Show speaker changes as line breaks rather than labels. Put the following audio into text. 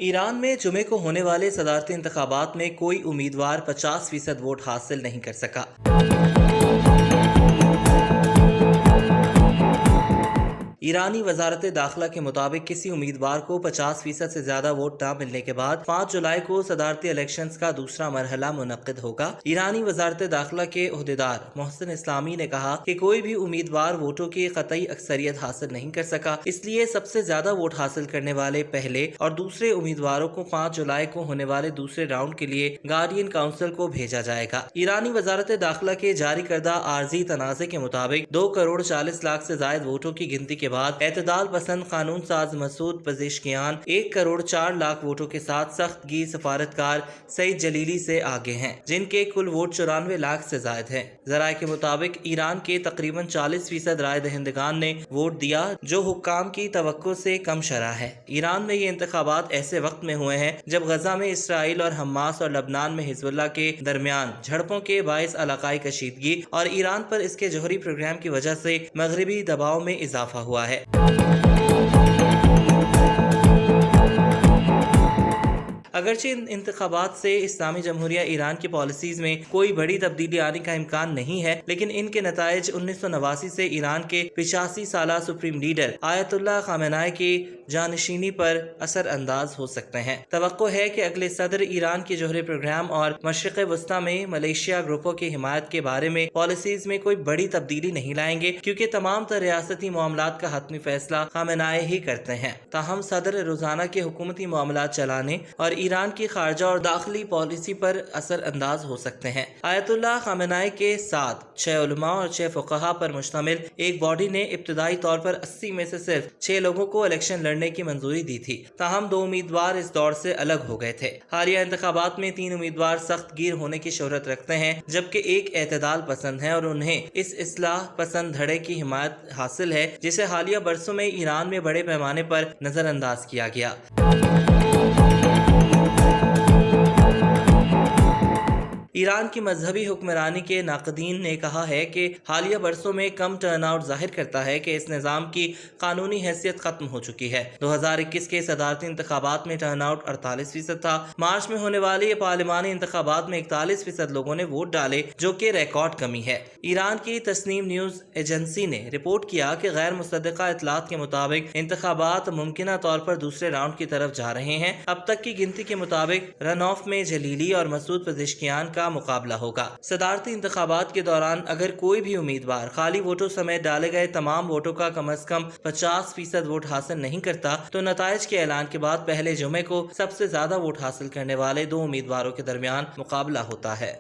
ایران میں جمعے کو ہونے والے صدارتی انتخابات میں کوئی امیدوار 50% ووٹ حاصل نہیں کر سکا۔ ایرانی وزارت داخلہ کے مطابق کسی امیدوار کو 50% سے زیادہ ووٹ نہ ملنے کے بعد 5 جولائی کو صدارتی الیکشنز کا دوسرا مرحلہ منعقد ہوگا۔ ایرانی وزارت داخلہ کے عہدیدار محسن اسلامی نے کہا کہ کوئی بھی امیدوار ووٹوں کی قطعی اکثریت حاصل نہیں کر سکا، اس لیے سب سے زیادہ ووٹ حاصل کرنے والے پہلے اور دوسرے امیدواروں کو 5 جولائی کو ہونے والے دوسرے راؤنڈ کے لیے گارڈین کونسل کو بھیجا جائے گا۔ ایرانی وزارت داخلہ کے جاری کردہ عارضی تنازع کے مطابق 2 کروڑ 40 لاکھ سے زائد ووٹوں کی گنتی کے بعد اعتدال پسند قانون ساز مسعود پزیشکیان 1 کروڑ 4 لاکھ ووٹوں کے ساتھ سخت گیر سفارتکار سعید جلیلی سے آگے ہیں، جن کے کل ووٹ 94 لاکھ سے زائد ہیں۔ ذرائع کے مطابق ایران کے تقریباً 40% رائے دہندگان نے ووٹ دیا، جو حکام کی توقع سے کم شرح ہے۔ ایران میں یہ انتخابات ایسے وقت میں ہوئے ہیں جب غزہ میں اسرائیل اور حماس اور لبنان میں حزب اللہ کے درمیان جھڑپوں کے باعث علاقائی کشیدگی اور ایران پر اس کے جوہری پروگرام کی وجہ سے مغربی دباؤ میں اضافہ ہوا ہے۔ اگرچہ ان انتخابات سے اسلامی جمہوریہ ایران کی پالیسیز میں کوئی بڑی تبدیلی آنے کا امکان نہیں ہے، لیکن ان کے نتائج 1989 سے ایران کے 85 سالہ سپریم لیڈر آیت اللہ خامنہ کی جانشینی پر اثر انداز ہو سکتے ہیں۔ توقع ہے کہ اگلے صدر ایران کے جوہری پروگرام اور مشرق وسطیٰ میں ملیشیا گروپوں کی حمایت کے بارے میں پالیسیز میں کوئی بڑی تبدیلی نہیں لائیں گے، کیونکہ تمام تر ریاستی معاملات کا حتمی فیصلہ خامنہ ہی کرتے ہیں۔ تاہم صدر روزانہ کے حکومتی معاملات چلانے اور ایران کی خارجہ اور داخلی پالیسی پر اثر انداز ہو سکتے ہیں۔ آیت اللہ خامنہ کے ساتھ 6 علماء اور 6 فقہا پر مشتمل ایک باڈی نے ابتدائی طور پر 80 میں سے صرف 6 لوگوں کو الیکشن لڑنے کی منظوری دی تھی، تاہم 2 امیدوار اس دوڑ سے الگ ہو گئے تھے۔ حالیہ انتخابات میں 3 امیدوار سخت گیر ہونے کی شہرت رکھتے ہیں، جبکہ ایک اعتدال پسند ہے اور انہیں اس اصلاح پسند دھڑے کی حمایت حاصل ہے جسے حالیہ برسوں میں ایران میں بڑے پیمانے پر نظر انداز کیا گیا۔ ایران کی مذہبی حکمرانی کے ناقدین نے کہا ہے کہ حالیہ برسوں میں کم ٹرن آؤٹ ظاہر کرتا ہے کہ اس نظام کی قانونی حیثیت ختم ہو چکی ہے۔ 2021 کے صدارتی انتخابات میں ٹرن آؤٹ 48% تھا۔ مارچ میں ہونے والے پارلیمانی انتخابات میں 41% لوگوں نے ووٹ ڈالے، جو کہ ریکارڈ کمی ہے۔ ایران کی تسنیم نیوز ایجنسی نے رپورٹ کیا کہ غیر مصدقہ اطلاعات کے مطابق انتخابات ممکنہ طور پر دوسرے راؤنڈ کی طرف جا رہے ہیں۔ اب تک کی گنتی کے مطابق رن آف میں جلیلی اور مسعود پزیشکیان کا مقابلہ ہوگا۔ صدارتی انتخابات کے دوران اگر کوئی بھی امیدوار خالی ووٹوں سمیت ڈالے گئے تمام ووٹوں کا کم از کم 50% ووٹ حاصل نہیں کرتا تو نتائج کے اعلان کے بعد پہلے جمعے کو سب سے زیادہ ووٹ حاصل کرنے والے 2 امیدواروں کے درمیان مقابلہ ہوتا ہے۔